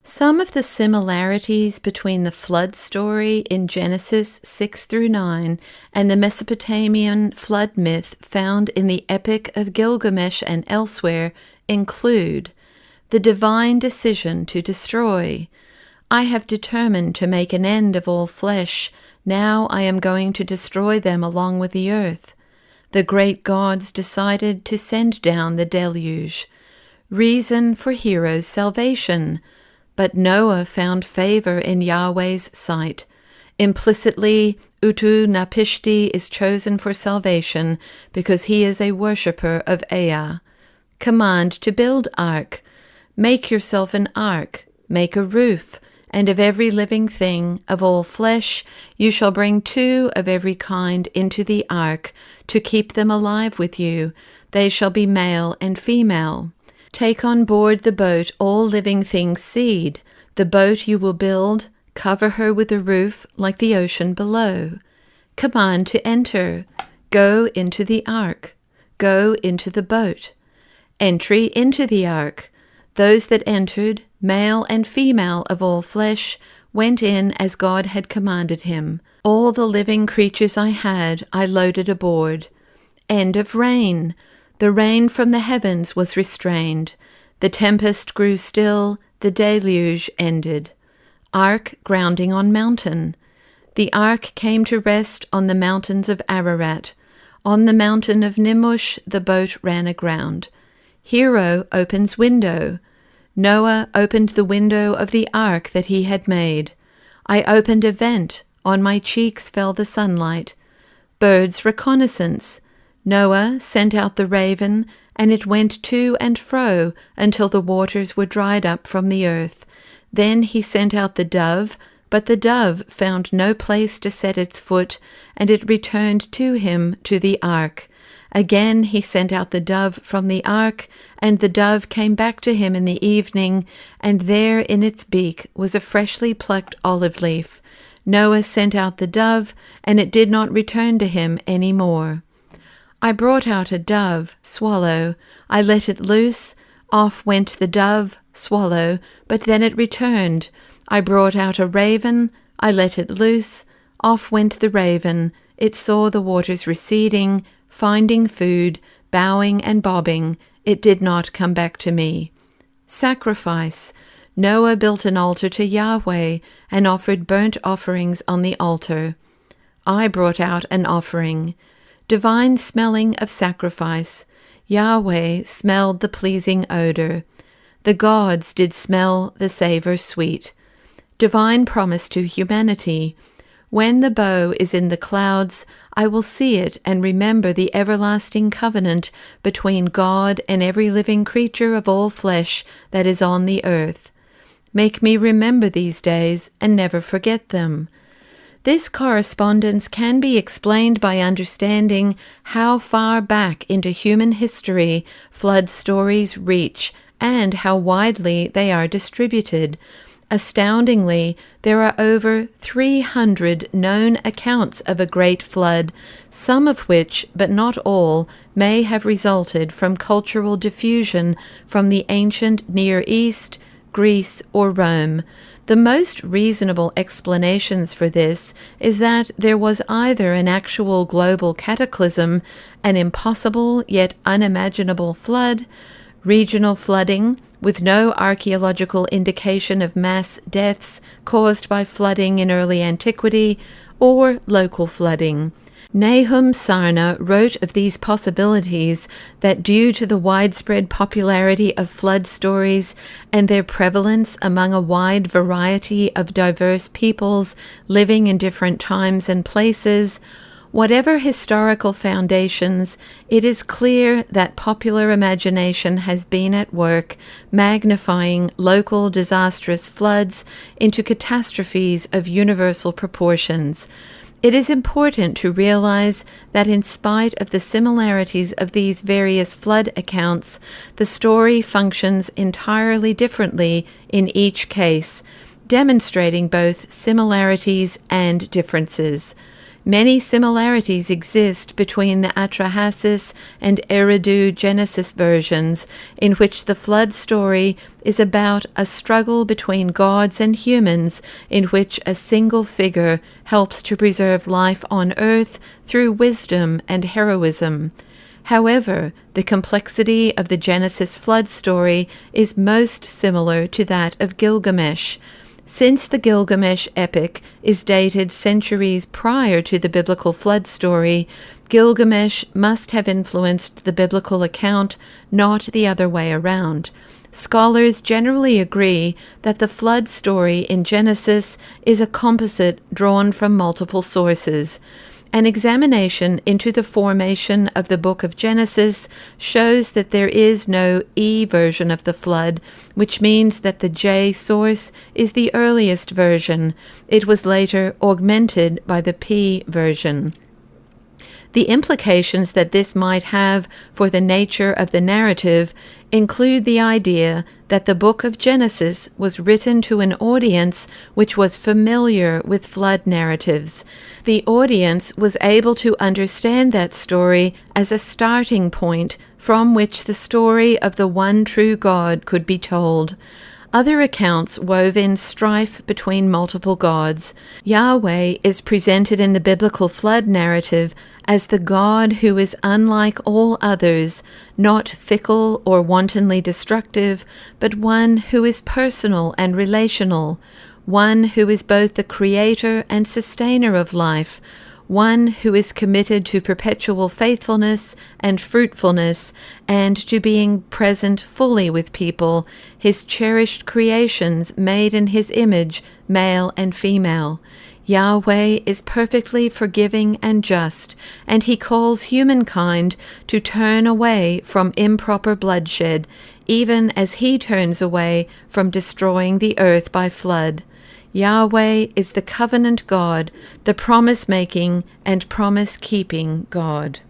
Some of the similarities between the flood story in Genesis 6 through 9 and the Mesopotamian flood myth found in the Epic of Gilgamesh and elsewhere include the divine decision to destroy. I have determined to make an end of all flesh. Now I am going to destroy them along with the earth. The great gods decided to send down the deluge. Reason for heroes' salvation. But Noah found favor in Yahweh's sight. Implicitly, Utu-Napishti is chosen for salvation because he is a worshipper of Ea. Command to build ark. Make yourself an ark. Make a roof. And of every living thing, of all flesh, you shall bring 2 of every kind into the ark, to keep them alive with you. They shall be male and female. Take on board the boat all living things' seed. The boat you will build, cover her with a roof like the ocean below. Command to enter. Go into the ark. Go into the boat. Entry into the ark. Those that entered, male and female of all flesh, went in as God had commanded him. All the living creatures I had, I loaded aboard. End of rain. The rain from the heavens was restrained. The tempest grew still. The deluge ended. Ark grounding on mountain. The ark came to rest on the mountains of Ararat. On the mountain of Nimush the boat ran aground. Hero opens window. Noah opened the window of the ark that he had made. I opened a vent. On my cheeks fell the sunlight. Birds' reconnaissance. Noah sent out the raven, and it went to and fro until the waters were dried up from the earth. Then he sent out the dove, but the dove found no place to set its foot, and it returned to him to the ark. Again he sent out the dove from the ark, and the dove came back to him in the evening, and there in its beak was a freshly plucked olive leaf. Noah sent out the dove, and it did not return to him any more. I brought out a dove, swallow. I let it loose. Off went the dove, swallow, but then it returned. I brought out a raven. I let it loose. Off went the raven. It saw the waters receding, finding food, bowing and bobbing. It did not come back to me. Sacrifice. Noah built an altar to Yahweh and offered burnt offerings on the altar. I brought out an offering. Divine smelling of sacrifice. Yahweh smelled the pleasing odor. The gods did smell the savor sweet. Divine promise to humanity. When the bow is in the clouds, I will see it and remember the everlasting covenant between God and every living creature of all flesh that is on the earth. Make me remember these days and never forget them. This correspondence can be explained by understanding how far back into human history flood stories reach and how widely they are distributed. Astoundingly, there are over 300 known accounts of a great flood, some of which, but not all, may have resulted from cultural diffusion from the ancient Near East, Greece, or Rome. The most reasonable explanations for this is that there was either an actual global cataclysm, an impossible yet unimaginable flood, regional flooding, with no archaeological indication of mass deaths caused by flooding in early antiquity, or local flooding. Nahum Sarna wrote of these possibilities that due to the widespread popularity of flood stories and their prevalence among a wide variety of diverse peoples living in different times and places, whatever historical foundations, it is clear that popular imagination has been at work magnifying local disastrous floods into catastrophes of universal proportions. It is important to realize that in spite of the similarities of these various flood accounts, the story functions entirely differently in each case, demonstrating both similarities and differences. Many similarities exist between the Atrahasis and Eridu Genesis versions, in which the flood story is about a struggle between gods and humans, in which a single figure helps to preserve life on earth through wisdom and heroism. However, the complexity of the Genesis flood story is most similar to that of Gilgamesh. Since the Gilgamesh epic is dated centuries prior to the biblical flood story, Gilgamesh must have influenced the biblical account, not the other way around. Scholars generally agree that the flood story in Genesis is a composite drawn from multiple sources. An examination into the formation of the book of Genesis shows that there is no E version of the flood, which means that the J source is the earliest version. It was later augmented by the P version. The implications that this might have for the nature of the narrative include the idea that the book of Genesis was written to an audience which was familiar with flood narratives. The audience was able to understand that story as a starting point from which the story of the one true God could be told. Other accounts wove in strife between multiple gods. Yahweh is presented in the biblical flood narrative as the God who is unlike all others, not fickle or wantonly destructive, but one who is personal and relational, one who is both the creator and sustainer of life, one who is committed to perpetual faithfulness and fruitfulness, and to being present fully with people, his cherished creations made in his image, male and female. Yahweh is perfectly forgiving and just, and he calls humankind to turn away from improper bloodshed, even as he turns away from destroying the earth by flood. Yahweh is the covenant God, the promise-making and promise-keeping God.